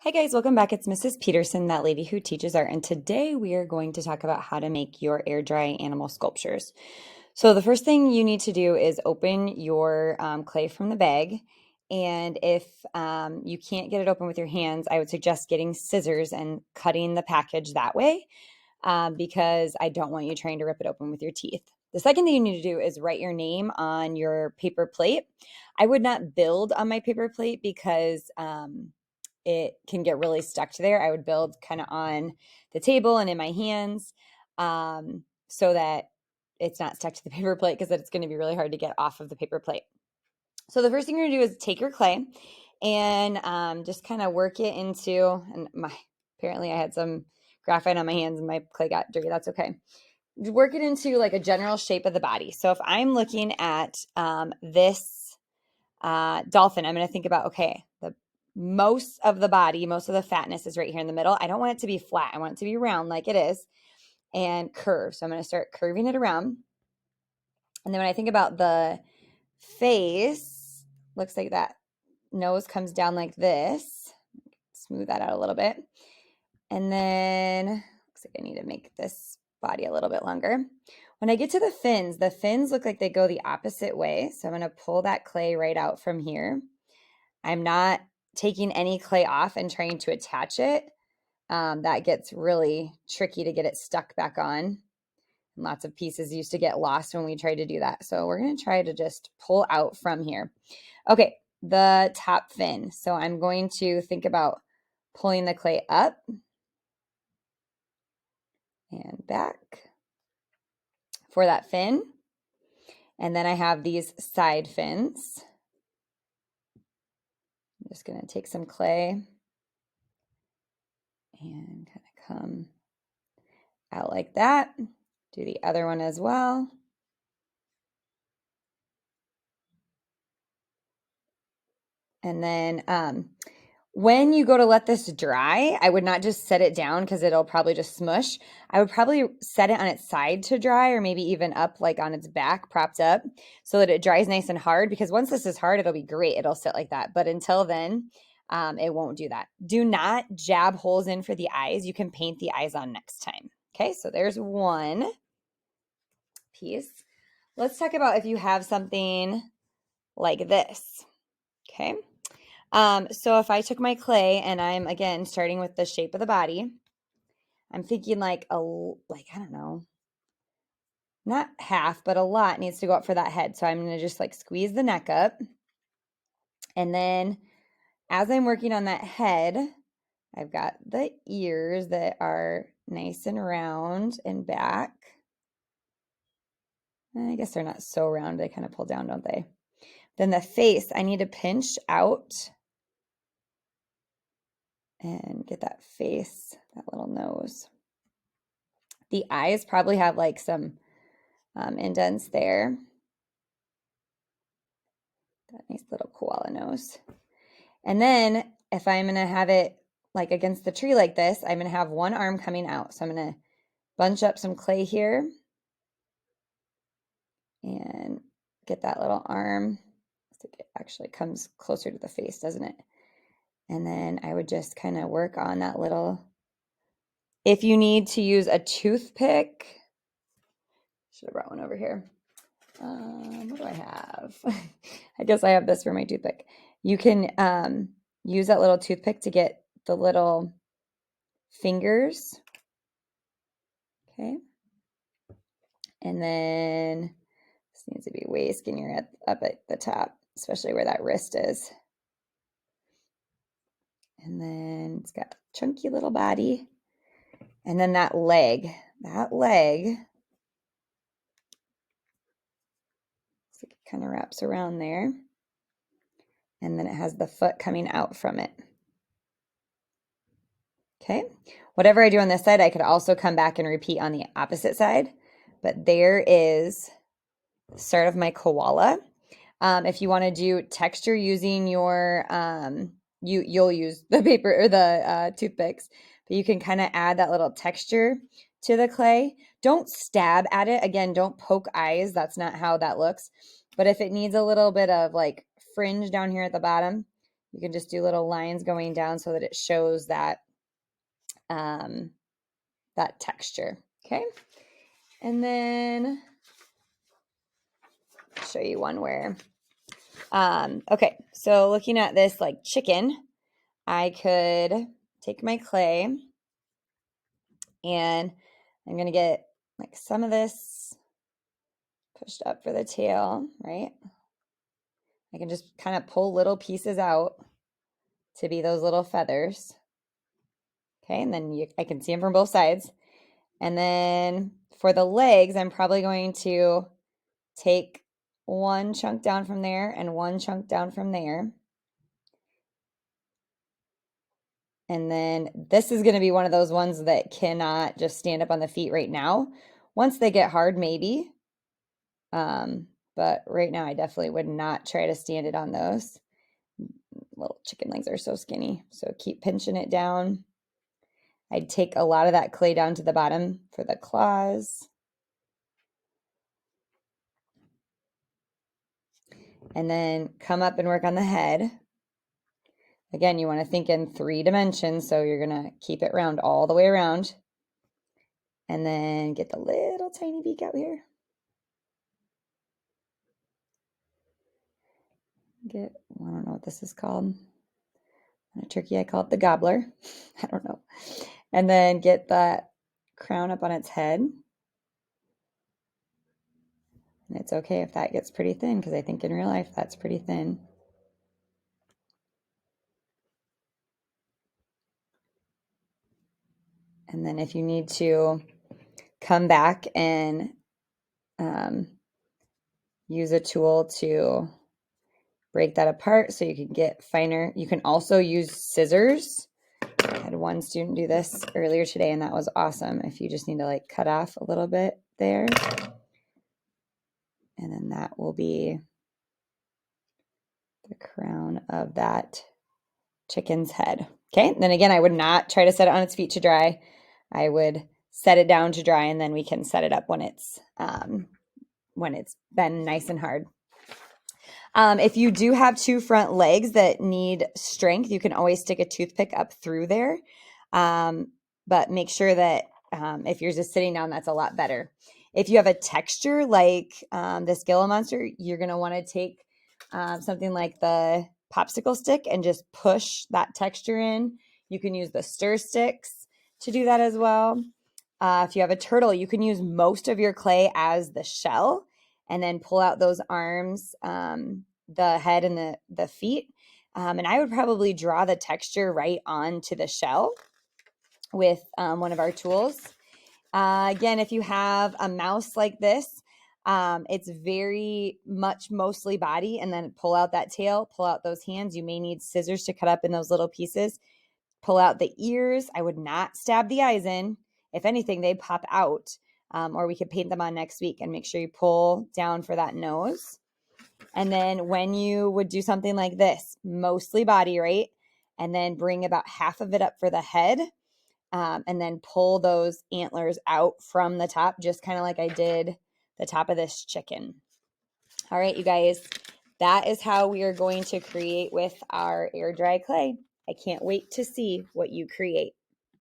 Hi guys, welcome back. It's Mrs. Peterson, that lady who teaches art, and today we are going to talk about how to make your air dry animal sculptures. So the first thing you need to do is open your clay from the bag, and if you can't get it open with your hands, I would suggest getting scissors and cutting the package that way because I don't want you trying to rip it open with your teeth. The second thing you need to do is write your name on your paper plate. I would not build on my paper plate because it can get really stuck to there. I would build kind of on the table and in my hands so that it's not stuck to the paper plate because it's going to be really hard to get off of the paper plate. So the first thing you're going to do is take your clay and just kind of work it into, and apparently I had some graphite on my hands and my clay got dirty. That's okay. Work it into like a general shape of the body. So if I'm looking at this dolphin, I'm going to think about, okay, most of the body, most of the fatness is right here in the middle. I don't want it to be flat. I want it to be round like it is and curve. So I'm going to start curving it around. And then when I think about the face, looks like that nose comes down like this. Smooth that out a little bit. And then looks like I need to make this body a little bit longer. When I get to the fins look like they go the opposite way. So I'm going to pull that clay right out from here. I'm not taking any clay off and trying to attach it. That gets really tricky to get it stuck back on. Lots of pieces used to get lost when we tried to do that. So we're going to try to just pull out from here. Okay, the top fin. So I'm going to think about pulling the clay up and back for that fin. And then I have these side fins. I'm just going to take some clay and kind of come out like that. Do the other one as well. And then when you go to let this dry, I would not just set it down because it'll probably just smush. I would probably set it on its side to dry, or maybe even up like on its back, propped up, so that it dries nice and hard, because once this is hard, it'll be great. It'll sit like that. But until then, it won't do that. Do not jab holes in for the eyes. You can paint the eyes on next time. Okay, so there's one piece. Let's talk about if you have something like this. Okay. So if I took my clay and I'm, again, starting with the shape of the body, I'm thinking like I don't know, not half, but a lot needs to go up for that head. So I'm going to just like squeeze the neck up. And then as I'm working on that head, I've got the ears that are nice and round and back. I guess they're not so round. They kind of pull down, don't they? Then the face, I need to pinch out and get that face, that little nose. The eyes probably have like some indents there. That nice little koala nose. And then if I'm going to have it like against the tree like this, I'm going to have one arm coming out. So I'm going to bunch up some clay here and get that little arm. It actually comes closer to the face, doesn't it? And then I would just kind of work on that little, if you need to use a toothpick, should have brought one over here. What do I have? I guess I have this for my toothpick. You can use that little toothpick to get the little fingers. Okay. And then this needs to be way skinnier up at the top, especially where that wrist is. And then it's got a chunky little body. And then that leg, so it kind of wraps around there. And then it has the foot coming out from it. Okay. Whatever I do on this side, I could also come back and repeat on the opposite side. But there is the start of my koala. If you want to do texture using your, you'll use the paper or the toothpicks, but you can kind of add that little texture to the clay. Don't stab at it. Again, don't poke eyes. That's not how that looks. But if it needs a little bit of like fringe down here at the bottom, You can just do little lines going down so that it shows that that texture. Okay. And then I'll show you one where, okay. So looking at this like chicken, I could take my clay and I'm going to get like some of this pushed up for the tail, right? I can just kind of pull little pieces out to be those little feathers. Okay, and then I can see them from both sides. And then for the legs, I'm probably going to take one chunk down from there and one chunk down from there. And then this is going to be one of those ones that cannot just stand up on the feet right now. Once they get hard, maybe. But right now I definitely would not try to stand it on those. Little chicken legs are so skinny. So keep pinching it down. I'd take a lot of that clay down to the bottom for the claws. And then come up and work on the head. Again, you want to think in 3 dimensions, so you're going to keep it round all the way around. And then get the little tiny beak out here. I don't know what this is called. On a turkey, I call it the gobbler. I don't know. And then get that crown up on its head. And it's okay if that gets pretty thin, because I think in real life that's pretty thin. And then if you need to come back and use a tool to break that apart so you can get finer. You can also use scissors. I had one student do this earlier today, and that was awesome. If you just need to like cut off a little bit there. And then that will be the crown of that chicken's head. Okay, and then again, I would not try to set it on its feet to dry. I would set it down to dry, and then we can set it up when it's been nice and hard. If you do have 2 front legs that need strength, you can always stick a toothpick up through there. But make sure that if you're just sitting down, that's a lot better. If you have a texture like this Gila monster, you're going to want to take something like the popsicle stick and just push that texture in. You can use the stir sticks to do that as well. If you have a turtle, you can use most of your clay as the shell and then pull out those arms, the head and the feet. And I would probably draw the texture right onto the shell with one of our tools. Again, if you have a mouse like this, it's very much mostly body, and then pull out that tail, pull out those hands. You may need scissors to cut up in those little pieces. Pull out the ears. I would not stab the eyes in. If anything, they pop out, or we could paint them on next week. And make sure you pull down for that nose. And then when you would do something like this, mostly body, right? And then bring about half of it up for the head, and then pull those antlers out from the top, just kind of like I did the top of this chicken. All right, you guys, that is how we are going to create with our air dry clay. I can't wait to see what you create.